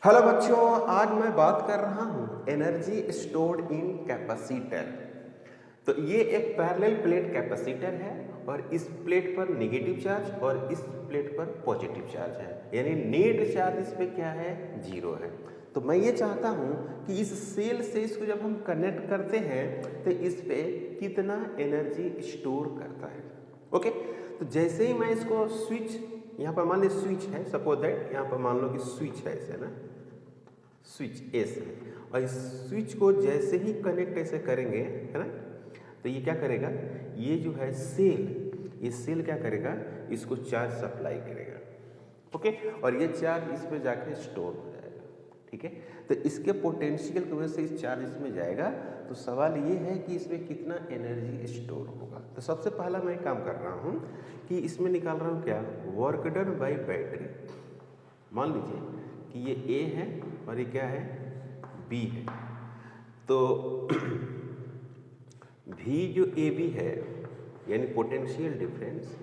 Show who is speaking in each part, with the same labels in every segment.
Speaker 1: Hello बच्चों, आज मैं बात कर रहा हूँ एनर्जी स्टोर्ड इन कैपेसिटर। तो ये एक पैरेलल प्लेट कैपेसिटर है और इस प्लेट पर नेगेटिव चार्ज और इस प्लेट पर पॉजिटिव चार्ज है, यानी नेट चार्ज इस पे क्या है, जीरो है। तो मैं ये चाहता हूँ कि इस सेल से इसको जब हम कनेक्ट करते हैं तो इस पे कितना एनर्जी स्टोर करता है। ओके, तो जैसे ही मैं इसको स्विच, यहाँ पर मान लीजिए स्विच है, सपोज दैट यहाँ पर मान लो कि स्विच है, ऐसे ना स्विच एस है, और इस स्विच को जैसे ही कनेक्ट ऐसे करेंगे, है ना, तो ये क्या करेगा, ये जो है सेल, ये सेल क्या करेगा, इसको चार्ज सप्लाई करेगा। ओके, और ये चार्ज इस पे जाके स्टोर हो जाएगा। ठीक है, तो इसके पोटेंशियल की वजह से इस चार्ज इसमें जाएगा। तो सवाल ये है कि इसमें कितना एनर्जी स्टोर होगा। तो सबसे पहला मैं काम कर रहा हूँ कि इसमें निकाल रहा हूँ क्या, वर्क डन बाई बैटरी। मान लीजिए कि ये ए है और ये क्या है, बी है। तो भी जो ए बी है, यानी potential difference,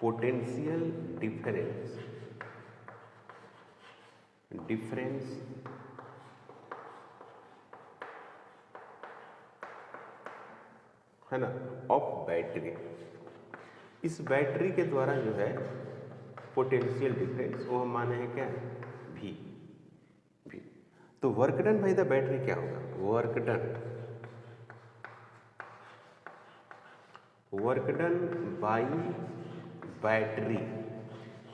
Speaker 1: potential difference difference है ना, ऑफ बैटरी, इस बैटरी के द्वारा जो है पोटेंशियल डिफरेंस वो हम माने हैं क्या, भी भी। तो work done by the battery क्या होगा, वर्क डन बाई बैटरी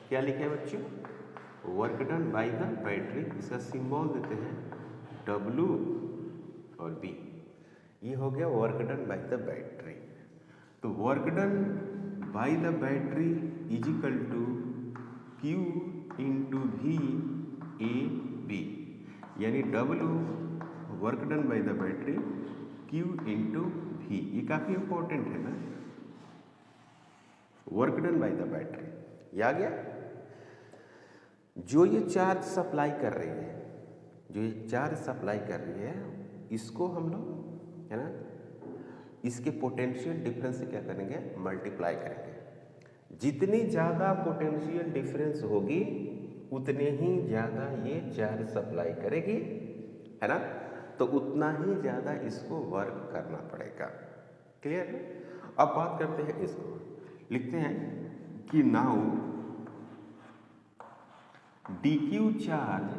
Speaker 1: क्या लिखे हैं बच्चों, work done by the battery, इसका सिंबल देते हैं W और B। ये हो गया work done by the battery. तो work done by the battery is equal to Q into V A B, यानी W work done by the battery Q into V। ये काफ़ी इंपॉर्टेंट है ना, work done by the battery. ये आ गया। जो ये चार्ज सप्लाई कर रही है, जो ये चार्ज सप्लाई कर रही है, इसको हम लोग, है ना, इसके पोटेंशियल डिफरेंस से क्या करेंगे, मल्टीप्लाई करेंगे। जितनी ज़्यादा पोटेंशियल डिफरेंस होगी उतने ही ज़्यादा ये चार्ज सप्लाई करेगी, है ना, तो उतना ही ज़्यादा इसको वर्क करना पड़ेगा। क्लियर है। अब बात करते हैं इसको, लिखते हैं कि नाउ DQ चार्ज,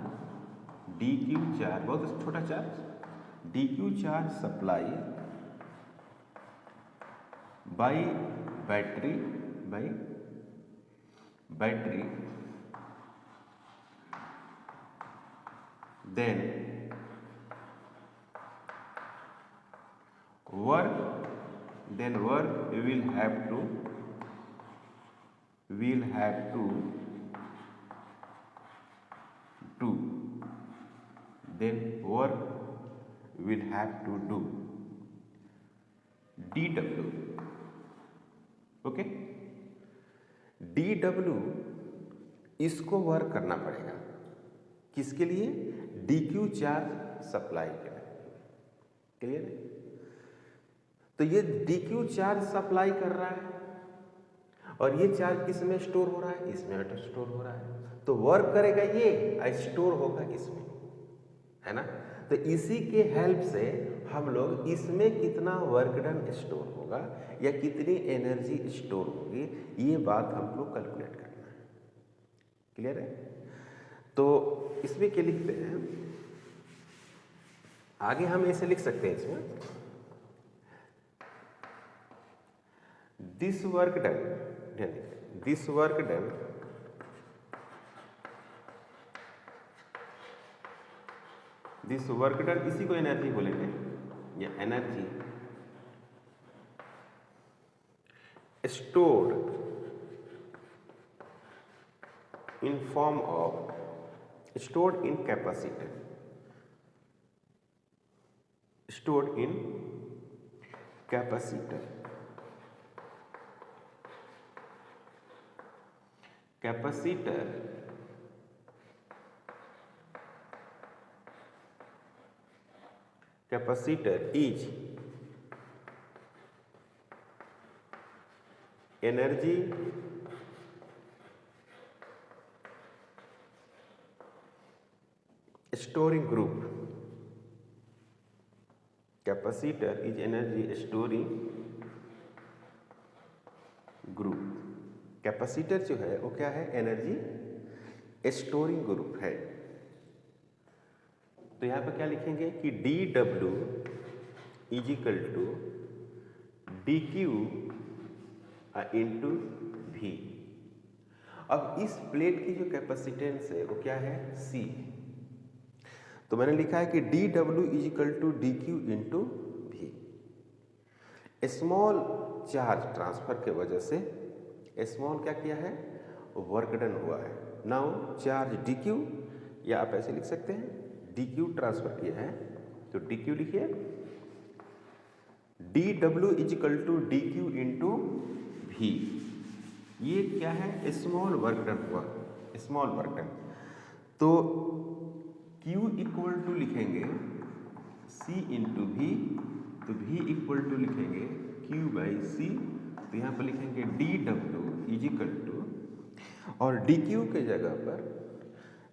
Speaker 1: बहुत छोटा charge, DQ charge supply by battery then work will have to do, then work will have to do dW। Okay, dW इसको वर्क करना पड़ेगा, किसके लिए, DQ चार्ज सप्लाई के लिए। क्लियर है। तो ये DQ चार्ज सप्लाई कर रहा है और ये चार्ज किस में स्टोर हो रहा है, इसमें स्टोर हो रहा है। तो वर्क करेगा ये, स्टोर होगा इसमें, है ना। तो इसी के हेल्प से हम लोग इसमें कितना वर्क डन स्टोर होगा या कितनी एनर्जी स्टोर होगी, ये बात हमको कैलकुलेट करना है। क्लियर है। तो इसमें क्या लिखते हैं, आगे हम ऐसे लिख सकते हैं इसमें, दिस वर्क डन इसी को एनर्जी बोलेंगे, या energy stored in form of, stored in capacitor, capacitor is energy storing group. Capacitor is energy storing group. Capacitor जो है वो क्या है, एनर्जी स्टोरिंग ग्रुप है। तो यहाँ पर क्या लिखेंगे कि D W is equal to D Q into V. अब इस प्लेट की जो कैपेसिटेंस है वो क्या है, सी। तो मैंने लिखा है कि D W is equal to D Q into V. Small charge transfer के वजह से स्मॉल क्या किया है, वर्क डन हुआ है। नाउ चार्ज डी क्यू, या आप ऐसे लिख सकते हैं डी क्यू ट्रांसफर किया है, तो डी क्यू लिखिए D W is equal to D Q into V. ये क्या है, स्मॉल वर्क डन हुआ, स्मॉल वर्क डन। तो Q इक्वल टू लिखेंगे C इंटू भी, तो V इक्वल टू लिखेंगे Q बाई सी। तो यहाँ पर लिखेंगे D W is equal to, और डी क्यू के जगह पर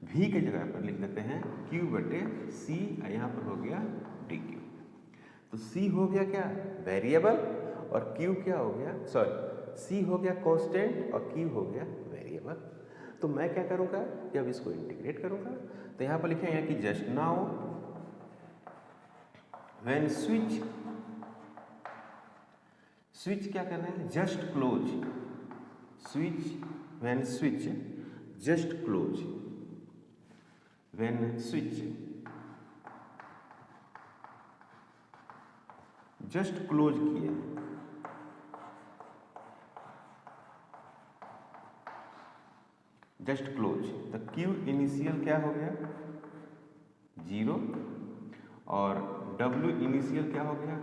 Speaker 1: V के जगह पर लिख देते हैं Q बटे C, यहाँ पर हो गया डी क्यू। तो C हो गया क्या, वेरिएबल, और Q क्या हो गया, सॉरी C हो गया कांस्टेंट और Q हो गया वेरिएबल। तो मैं क्या करूँगा, जब इसको इंटीग्रेट करूँगा तो यहाँ पर लिखेंगे कि जस्ट नाउ व्हेन स्विच क्या कर रहे हैं, just close, switch when switch just close, when switch just close किए, जस्ट क्लोज, तो Q इनिशियल क्या हो गया 0 और W इनिशियल क्या हो गया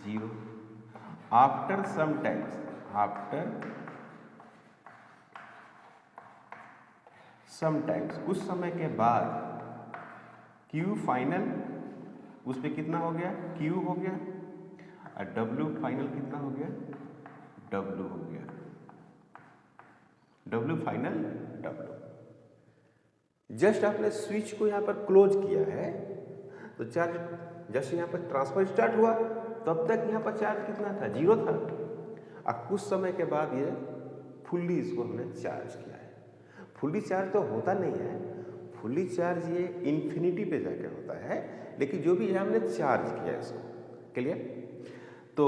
Speaker 1: 0। After some times, after some times, कुछ समय के बाद Q फाइनल, उस पर कितना हो गया Q हो गया, और W फाइनल कितना हो गया W हो गया, W फाइनल W। जस्ट आपने स्विच को यहाँ पर क्लोज किया है, तो चार्ज जस्ट यहाँ पर ट्रांसफर स्टार्ट हुआ, तब तक यहाँ पर चार्ज कितना था 0 था, और कुछ समय के बाद ये फुल्ली इसको हमने चार्ज किया है। फुल्ली चार्ज तो होता नहीं है, फुल्ली चार्ज ये इन्फिनिटी पे जाके होता है, लेकिन जो भी है हमने चार्ज किया है इसको, क्लियर। तो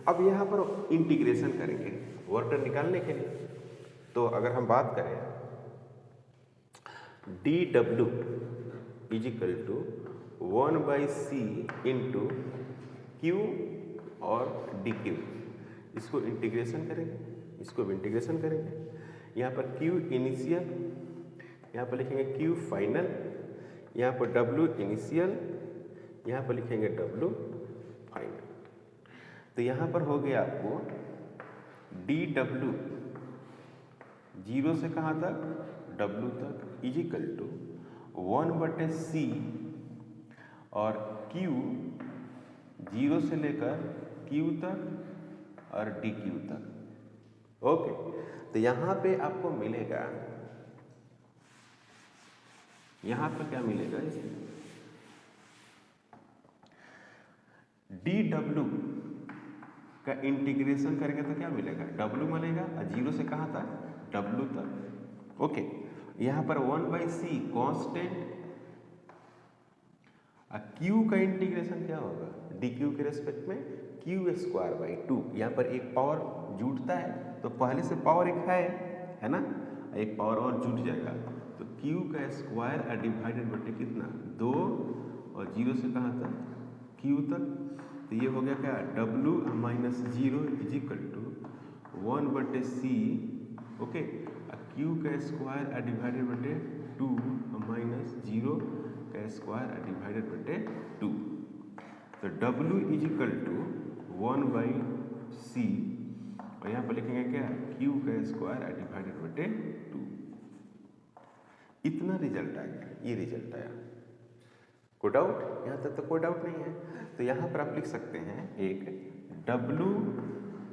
Speaker 1: अब यहाँ पर इंटीग्रेशन करेंगे वर्क डन निकालने के लिए। तो अगर हम बात करें D W is equal to 1/c into Q और डी क्यू, इसको इंटीग्रेशन करेंगे, इसको भी इंटीग्रेशन करेंगे। यहाँ पर Q इनिशियल, यहाँ पर लिखेंगे Q फाइनल, यहाँ पर W इनिशियल, यहाँ पर लिखेंगे W फाइनल। तो यहाँ पर हो गया आपको डी डब्ल्यू 0 से कहाँ तक W तक इज इक्वल टू 1/c और Q 0 से लेकर Q तक और DQ तक। ओके, तो यहाँ पे आपको मिलेगा, यहाँ पर क्या मिलेगा, DW का इंटीग्रेशन करेंगे तो क्या मिलेगा W मिलेगा, और 0 से कहाँ तक W तक। ओके, यहाँ पर 1/c कांस्टेंट, Q का इंटीग्रेशन क्या होगा DQ के रेस्पेक्ट में Q²/2। यहाँ पर एक पावर जुटता है, तो पहले से पावर एक है ना, एक पावर और जुट जाएगा, तो Q का स्क्वायर डिवाइडेड बटे कितना 2, और 0 से कहाँ तक Q तक। तो ये हो गया क्या W - 0 is equal to 1/c, okay, Q का स्क्वायर डिवाइडेड बटे 2 - 0 का स्क्वायर डिवाइडेड बटे 2। तो W is equal to 1/c, और यहाँ पर लिखेंगे क्या Q का स्क्वायर डिवाइडेड बटे 2। इतना रिजल्ट आ गया, ये रिजल्ट आया। कोई डाउट, यहाँ तक तो कोई डाउट नहीं है। तो यहाँ पर आप लिख सकते हैं एक W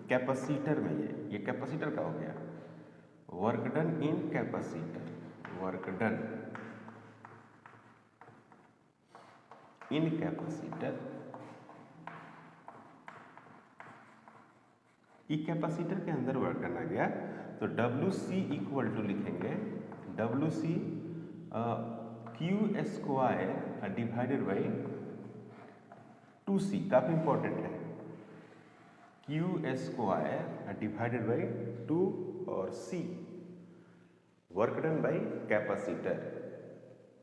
Speaker 1: कैपेसिटर में, ये कैपेसिटर का हो गया, work done in capacitor, work done in capacitor, E capacitor के अंदर वर्क करना गया तो WC इक्वल टू लिखेंगे WC Q square divided by 2C, काफ़ी इंपॉर्टेंट है, Q स्क्वायर डिवाइडेड बाई 2 और C work done by capacitor.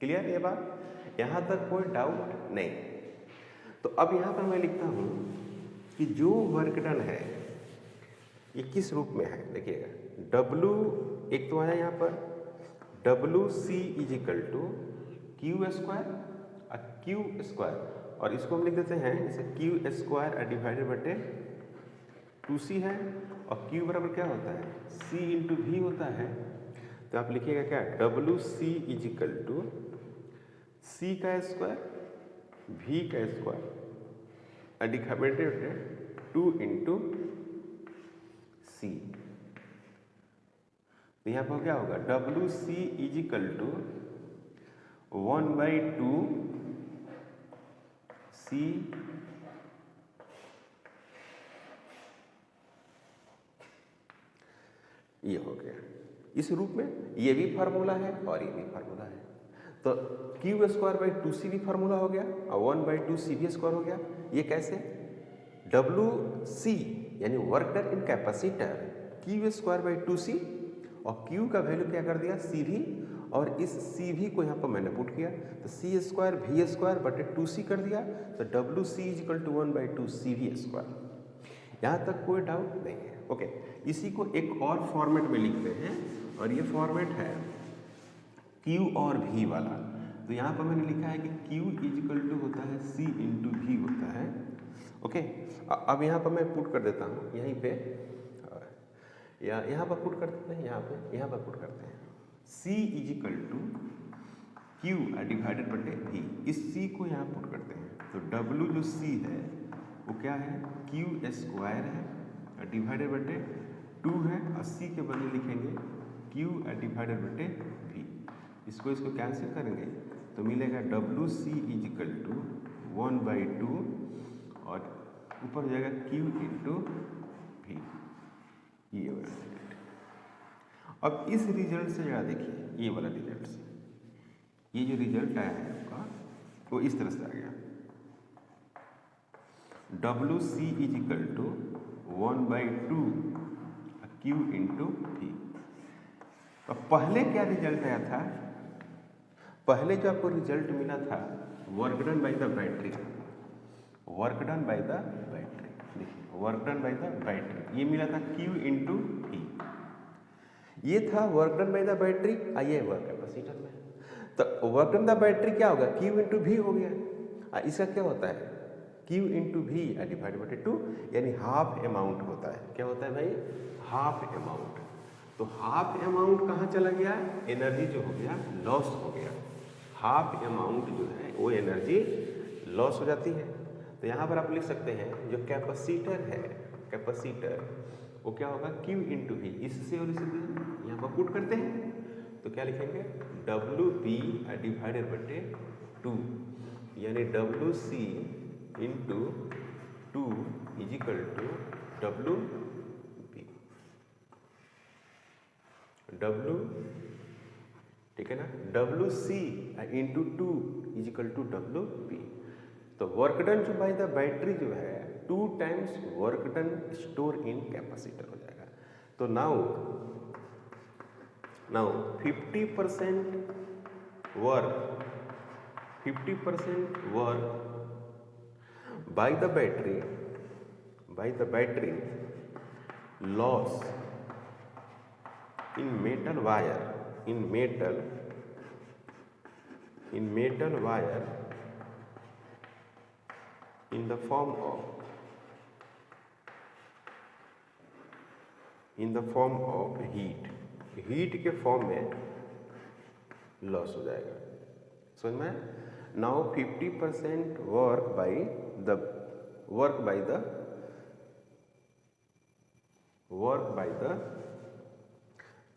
Speaker 1: Clear ये बात, यहाँ तक कोई डाउट नहीं। तो अब यहाँ पर मैं लिखता हूँ कि जो वर्क डन है ये किस रूप में है, देखिएगा W एक तो आया यहाँ पर WC is equal to Q square और इसको हम लिख देते हैं जैसे Q स्क्वायर डिवाइडेड बटे 2C है और Q बराबर क्या होता है C इंटू V होता है। तो आप लिखिएगा क्या WC is equal to C का स्क्वायर V का स्क्वायर डिवाइडेड बटे 2 इंटू C। तो यहाँ पर क्या होगा WC is equal to 1/2 C ये हो गया इस रूप में, ये भी फार्मूला है और ये भी फार्मूला है। तो Q स्क्वायर बाई 2C भी फार्मूला हो गया और 1/2 C भी स्क्वायर हो गया। ये कैसे WC यानी work done in capacitor Q square by 2C और Q का वैल्यू क्या कर दिया CV और इस CV को यहाँ पर मैंने पुट किया तो C स्क्वायर V स्क्वायर बटे 2C कर दिया तो WC is equal to 1/2 CV square. यहाँ तक कोई डाउट नहीं है। ओके, इसी को एक और फॉर्मेट में लिखते हैं और ये फॉर्मेट है Q और V वाला। तो यहाँ पर मैंने लिखा है कि Q इज इक्वल टू होता है C इंटू V होता है। ओके, अब यहाँ पर मैं पुट कर देता हूँ यहीं पे या यहाँ पर पुट कर देते हैं, यहाँ पर पुट करते हैं C is equal to Q divided बटे V। इस C को यहाँ पुट करते हैं तो W जो C है वो क्या है Q स्क्वायर है डिवाइडेड बटे 2 है और C के बदले लिखेंगे Q डिवाइडेड बटे V। इसको कैंसिल करेंगे तो मिलेगा WC इज इक्वल टू 1/2 और ऊपर हो जाएगा Q इंटू V। ये वाला रिजल्ट। अब इस रिजल्ट से जरा देखिए ये वाला रिजल्ट से, ये जो रिजल्ट आया है आपका वो इस तरह से आ गया WC is equal to 1/2 Q into V। तो पहले क्या रिजल्ट आया था, पहले जो आपको रिजल्ट मिला था work done by the battery, work done by the battery, देखिए work done by the battery ये मिला था Q इंटू V। ये था work done by the battery, आइए वर्क कैपेसिटर में तो वर्क डन द बैटरी क्या होगा Q इंटू V हो गया। इसका क्या होता है Q इंटू V डिवाइड बटे 2 यानी हाफ अमाउंट होता है। क्या होता है भाई हाफ अमाउंट। तो हाफ अमाउंट कहाँ चला गया, एनर्जी जो हो गया लॉस हो गया। हाफ अमाउंट जो है वो एनर्जी लॉस हो जाती है। तो यहाँ पर आप लिख सकते हैं जो कैपेसिटर है, कैपेसिटर वो क्या होगा Q इंटू V। इससे और इससे यहाँ पर पुट करते हैं तो क्या लिखेंगे WP डिवाइडेड बटे 2 यानी WC into 2 is equal to W ठीक है ना, WC into 2 is equal to WP। तो वर्क डन जो बाय द बैटरी जो है 2 times work done store in capacitor हो जाएगा। तो now 50% work by the battery loss in metal wire in metal wire in the form of heat के form में loss हो जाएगा। समझ में? Now 50% work by the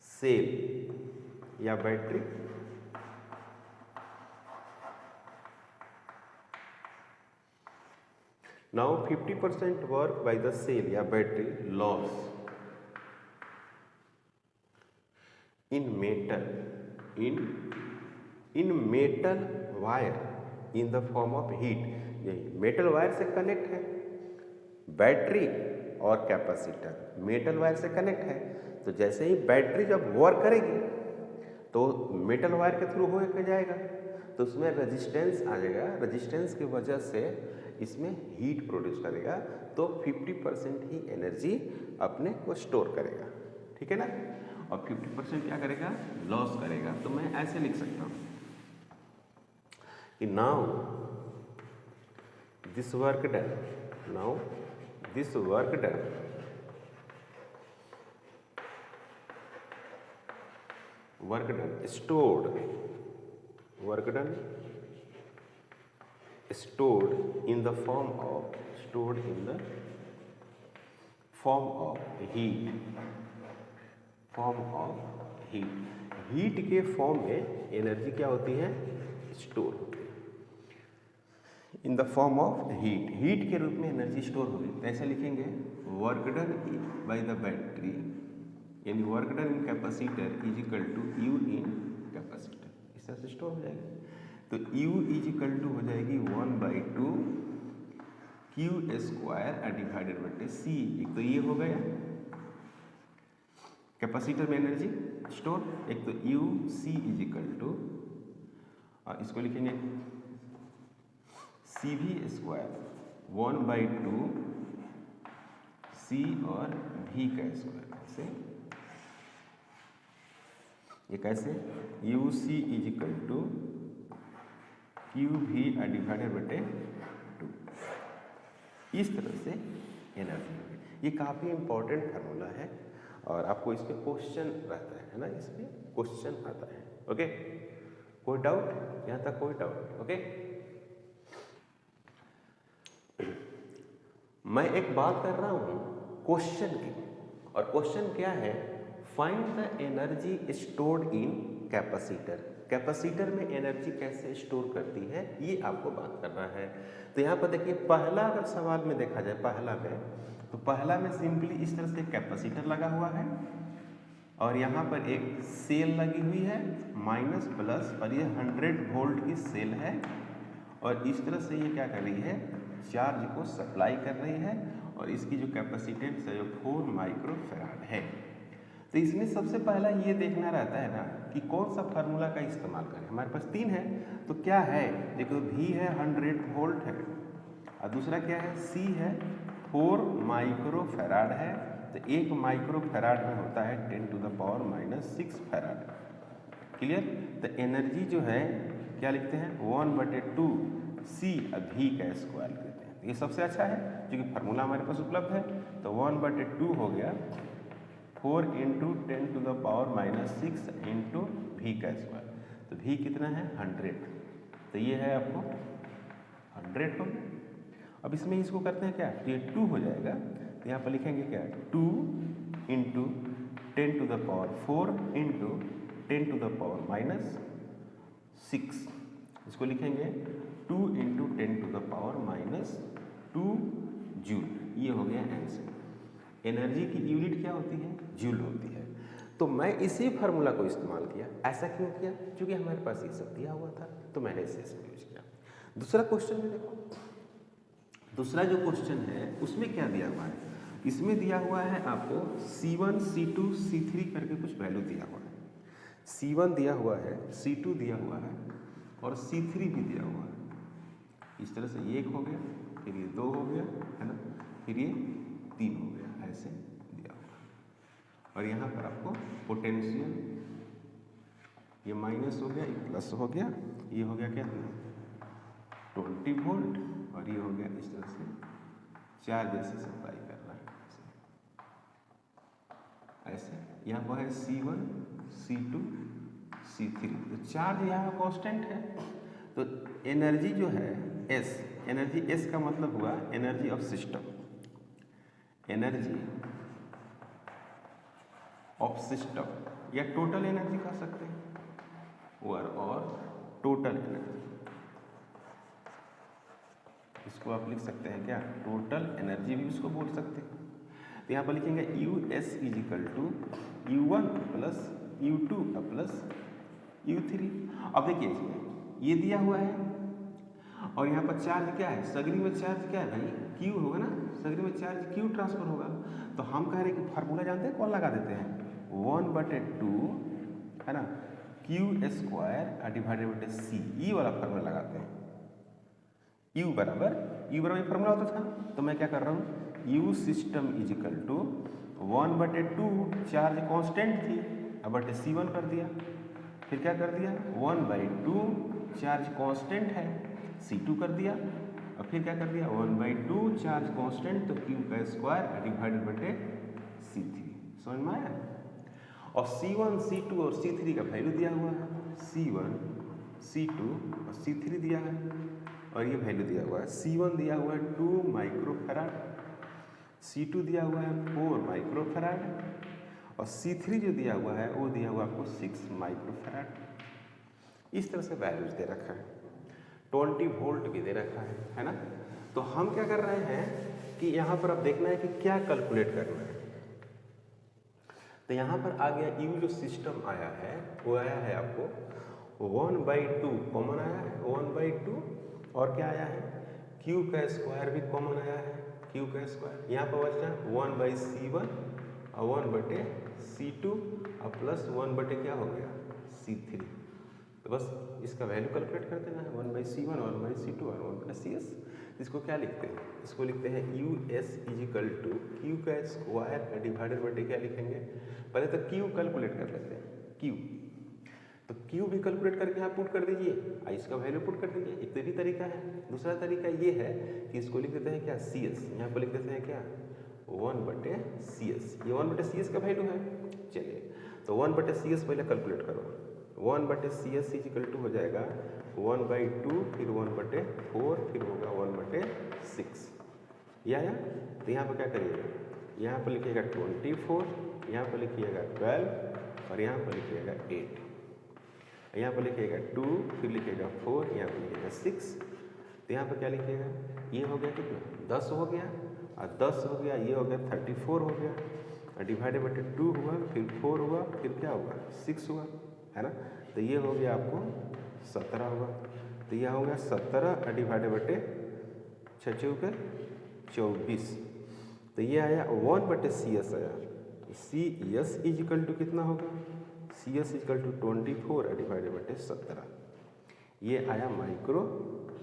Speaker 1: cell या battery now 50% work by the cell या battery loss in metal wire in the form of heat. यही metal wire से कनेक्ट है, बैटरी और कैपेसिटर मेटल वायर से कनेक्ट है। तो जैसे ही बैटरी जब वर्क करेगी तो मेटल वायर के थ्रू हो के जाएगा, तो उसमें रेजिस्टेंस आ जाएगा, रेजिस्टेंस की वजह से इसमें हीट प्रोड्यूस करेगा, तो 50% ही एनर्जी अपने को स्टोर करेगा, ठीक है ना। और 50% क्या करेगा, लॉस करेगा। तो मैं ऐसे लिख सकता हूँ कि now this work done stored in the form of heat के फॉर्म में एनर्जी क्या होती है, स्टोर होती है in the form of heat के रूप में एनर्जी स्टोर होगी। ऐसे लिखेंगे work done by the battery यानी work done in capacitor is equal to U in capacitor, इस तरह से स्टोर हो जाएगी। तो U इज इक्वल टू हो जाएगी 1/2 Q square divided by C। एक तो ये हो गया कैपेसिटर में एनर्जी स्टोर, एक तो U C is equal to, इसको लिखेंगे सी भी स्क्वायर 1/2 सी और भी का स्क्वायर। कैसे, ये कैसे, U C is equal to Q V divided बटे 2, इस तरह से एनर्जी होगी। ये काफ़ी इंपॉर्टेंट फार्मूला है और आपको इस पे क्वेश्चन रहता है ना, इस पे क्वेश्चन आता है। ओके, कोई डाउट यहाँ तक, कोई डाउट? ओके, मैं एक बात कर रहा हूँ क्वेश्चन की, और क्वेश्चन क्या है, find the energy stored in capacitor. Capacitor में एनर्जी कैसे स्टोर करती है, ये आपको बात करना है। तो यहाँ पर देखिए, पहला अगर सवाल में देखा जाए, पहला में सिंपली इस तरह से कैपेसिटर लगा हुआ है और यहाँ पर एक सेल लगी हुई है माइनस प्लस, और ये 100 वोल्ट की सेल है और इस तरह से ये क्या कर रही है, चार्ज को सप्लाई कर रही है और इसकी जो कैपेसिटेंस है वो 4 माइक्रोफैराड है। तो इसमें सबसे पहला ये देखना रहता है ना कि कौन सा फार्मूला का इस्तेमाल करें। हमारे पास 3 है, तो क्या है, देखो V है 100 वोल्ट है और दूसरा क्या है, C है 4 माइक्रोफैराड है। तो 1 माइक्रोफैराड में होता है 10⁻⁻6 फैराड। क्लियर। तो एनर्जी जो है क्या लिखते हैं, 1/2 C V का स्क्वायर कहते हैं। ये सबसे अच्छा है क्योंकि फार्मूला हमारे पास उपलब्ध है। तो 1/2 हो गया 4 × 10⁻⁻6 इंटू V का स्क्वायर। तो V कितना है, 100। तो ये है आपको 100 हो गया। अब इसमें इसको करते हैं क्या, तो ये 2 हो जाएगा। तो यहाँ पर लिखेंगे क्या, 2 × 10⁻4 इंटू 10⁻⁻6। इसको लिखेंगे 2 × 10⁻2 जूल। ये हो गया आंसर। एनर्जी की यूनिट क्या होती है, जूल होती है। तो मैं इसी फार्मूला को इस्तेमाल किया। ऐसा क्यों किया, क्योंकि हमारे पास ये सब दिया हुआ था, तो मैंने इसे यूज किया। दूसरा क्वेश्चन में देखो, दूसरा जो क्वेश्चन है उसमें क्या दिया हुआ है, इसमें दिया हुआ है आपको C1 C2 C3 करके कुछ वैल्यू दिया हुआ है। C1 दिया हुआ है, C2 दिया हुआ है और C3 भी दिया हुआ है। इस तरह से ये 1 हो गया, फिर ये 2 हो गया, है ना, फिर ये 3 हो गया, ऐसे दिया हुआ। और यहाँ पर आपको पोटेंशियल, ये माइनस हो गया, ये प्लस हो गया, ये हो गया क्या 20 वोल्ट और ये हो गया इस तरह से चार्ज जैसे सप्लाई कर रहा है ऐसे। यहाँ पर है C1 C2 C3। तो चार्ज यहाँ कांस्टेंट है, तो एनर्जी जो है S, एनर्जी S का मतलब हुआ energy of system, energy of system या टोटल एनर्जी कह सकते हैं, और टोटल एनर्जी, इसको आप लिख सकते हैं क्या, टोटल एनर्जी भी इसको बोल सकते हैं। तो यहाँ पर लिखेंगे US is equal to U1 plus U2 plus U3। अब देखिए इसमें ये दिया हुआ है और यहाँ पर चार्ज क्या है, सगरी में चार्ज क्या है भाई, Q होगा ना, सगरी में चार्ज Q ट्रांसफर होगा। तो हम कह रहे हैं कि फार्मूला जानते हैं, कौन लगा देते हैं, 1/2 है ना Q² डिवाइडेड बाई C, ई वाला फार्मूला लगाते हैं। U बराबर फार्मूला होता था, तो मैं क्या कर रहा हूँ, U system is equal to 1/2, charge constant थी, अब बटे C1 कर दिया, फिर क्या कर दिया 1/2, चार्ज कांस्टेंट है, C2 कर दिया, और फिर क्या कर दिया 1/2, चार्ज कांस्टेंट तो Q² डिवाइडेड बटे C3। समझ में आया। और C1, C2 और C3 का वैल्यू दिया हुआ है, C1, C2 और C3 दिया है, और ये वैल्यू दिया हुआ है, C1 दिया हुआ है 2 माइक्रोफैराड, C2 दिया हुआ है 4 माइक्रोफैराड, और C3 जो दिया हुआ है वो दिया हुआ आपको 6 माइक्रोफैराड। इस तरह से वैल्यूज दे रखा है, 20 वोल्ट भी दे रखा है ना। तो हम क्या कर रहे हैं कि यहाँ पर अब देखना है कि क्या कैलकुलेट करना है। तो यहाँ पर आ गया U जो सिस्टम आया है वो आया है आपको 1/2 कॉमन आया है, 1/2, और क्या आया है Q² भी कॉमन आया है, Q²। यहाँ पर बचा 1/C1 और 1/C2 और प्लस 1/ क्या हो गया C3। तो बस इसका वैल्यू कैलकुलेट कर देना है, 1/C1 और 1/C2 और 1/CS। इसको क्या लिखते हैं, इसको लिखते हैं US is equal to Q² divided बटे क्या लिखेंगे, पहले तो Q कैलकुलेट कर लेते हैं, Q। तो Q भी कैलकुलेट करके यहाँ पुट कर दीजिए, इसका वैल्यू पुट कर दीजिए, एक तो भी तरीका है। दूसरा तरीका ये है कि इसको लिख देते हैं क्या CS, यहाँ पर लिख देते हैं क्या 1/CS, ये 1/CS का वैल्यू है। चलिए तो 1/CS पहले कैलकुलेट करो, 1/CS इज इक्वल टू हो जाएगा 1/2, फिर 1/4, फिर होगा 1/6। या तो यहाँ पर क्या करिएगा, यहाँ पर लिखिएगा 24, यहाँ पर लिखिएगा 12, और यहाँ पर लिखिएगा 8, यहाँ पर लिखिएगा 2, फिर लिखिएगा 4, यहाँ पर लिखिएगा 6। तो यहाँ पर क्या लिखिएगा, ये हो गया कितना 10 हो गया, और 10 हो गया, ये हो गया 34 हो गया, और डिवाइडेड बटे 2 हुआ, फिर 4 हुआ, फिर क्या हुआ 6 हुआ, है ना। तो ये हो गया आपको 17 हुआ। तो यह हो गया 17 डिवाइडेड बटे 6 के 24। तो ये आया 1/CS आया। CS इज इक्वल टू कितना होगा, CS is equal to 24 divided बटे 17, ये आया माइक्रो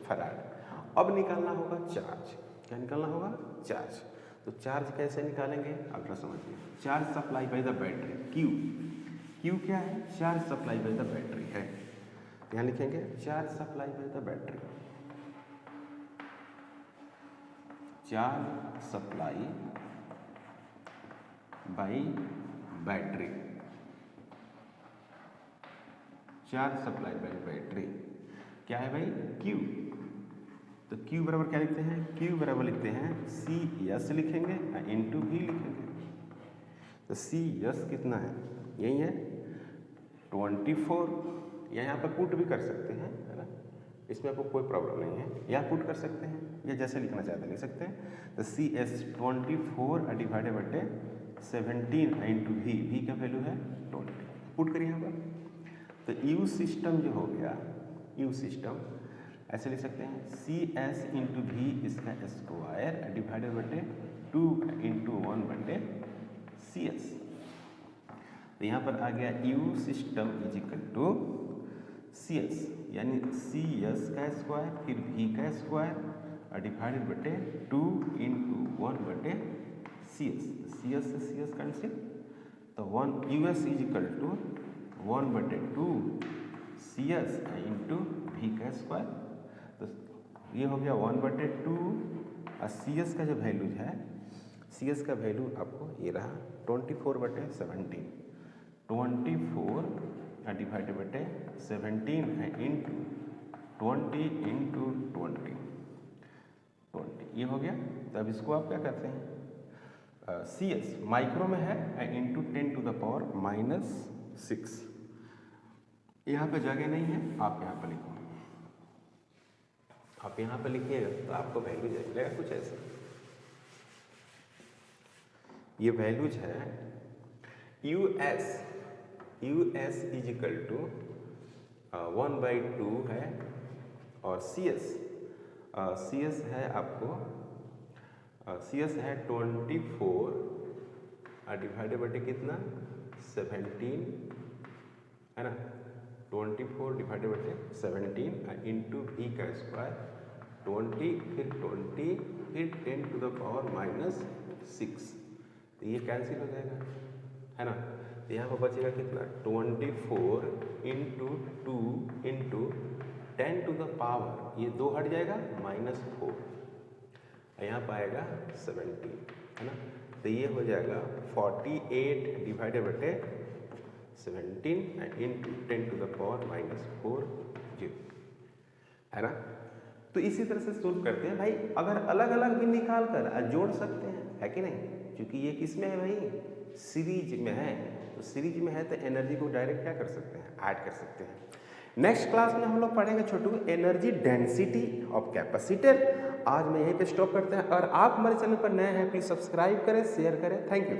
Speaker 1: फैराड। अब निकालना होगा चार्ज, क्या निकालना होगा चार्ज। तो चार्ज कैसे निकालेंगे आप जरा समझिए, charge supply bye the battery Q क्या है, charge supply bye the battery है। यहाँ लिखेंगे charge supply bye the battery, charge supply bye battery, charge supply bye battery क्या है भाई Q। तो Q बराबर क्या लिखते हैं, Q बराबर लिखते हैं CS लिखेंगे इंटू V लिखेंगे। तो CS कितना है, यही है 24, या यहाँ पर पुट भी कर सकते हैं, है ना, इसमें आपको कोई प्रॉब्लम नहीं है, यहाँ पुट कर सकते हैं, या जैसे लिखना चाहते हैं लिख सकते हैं। तो CS 24 डिवाइडेड बटे 17 इंटू V का वैल्यू है 20, पुट करिए यहाँ पर। तो U सिस्टम जो हो गया, U सिस्टम ऐसे लिख सकते हैं CS इंटू V इसका स्क्वायर डिवाइडेड बटे 2 इंटू 1/CS। तो यहाँ पर आ गया U system is equal to CS, यानी CS का स्क्वायर फिर V का स्क्वायर डिवाइडेड बटे 2 इंटू 1/CS। CS से CS कैंसिल, तो US is equal to 1/2 CS into V का स्क्वायर। तो ये हो गया 1/2, और CS का जो वैल्यू है, CS का वैल्यू आपको ये रहा 24/17, 24 डिवाइडेड बटे 17 इंटू 20 इंटू 20, ये हो गया। तो अब इसको आप क्या करते हैं, CS माइक्रो में है इंटू 10⁻⁻6। यहाँ पे जगह नहीं है, आप यहाँ पर लिखो, आप यहाँ पर लिखिएगा तो आपको वैल्यूज मिलेगा कुछ ऐसा। ये वैल्यूज है US इज इक्वल टू 1/2 है, और CS है आपको CS है 24 डिवाइडेड बाई कितना 17 है ना, 24 डिवाइडेड बाई 17 इंटू V का स्क्वायर 20 फिर 20 फिर 10 टू द पावर -6, तो ये कैंसिल हो जाएगा है ना। तो यहाँ पर बचेगा कितना 24 into 2 into 10 to the power, ये 2 हट जाएगा -4, यहाँ पर आएगा 17 है ना। तो ये हो जाएगा 48 divided by 17 into 10 to the power -4 है ना। तो इसी तरह से सोल्व करते हैं भाई। अगर अलग अलग भी निकाल कर जोड़ सकते हैं, है कि नहीं, क्योंकि ये किस में है भाई, सीरीज में है। तो सीरीज में है तो एनर्जी को डायरेक्ट क्या कर सकते हैं, ऐड कर सकते हैं। नेक्स्ट क्लास में हम लोग पढ़ेंगे छोटू एनर्जी डेंसिटी ऑफ कैपेसिटर। आज मैं यहीं पे स्टॉप करते हैं। और आप हमारे चैनल पर नए हैं प्लीज सब्सक्राइब करें, शेयर करें। Thank you.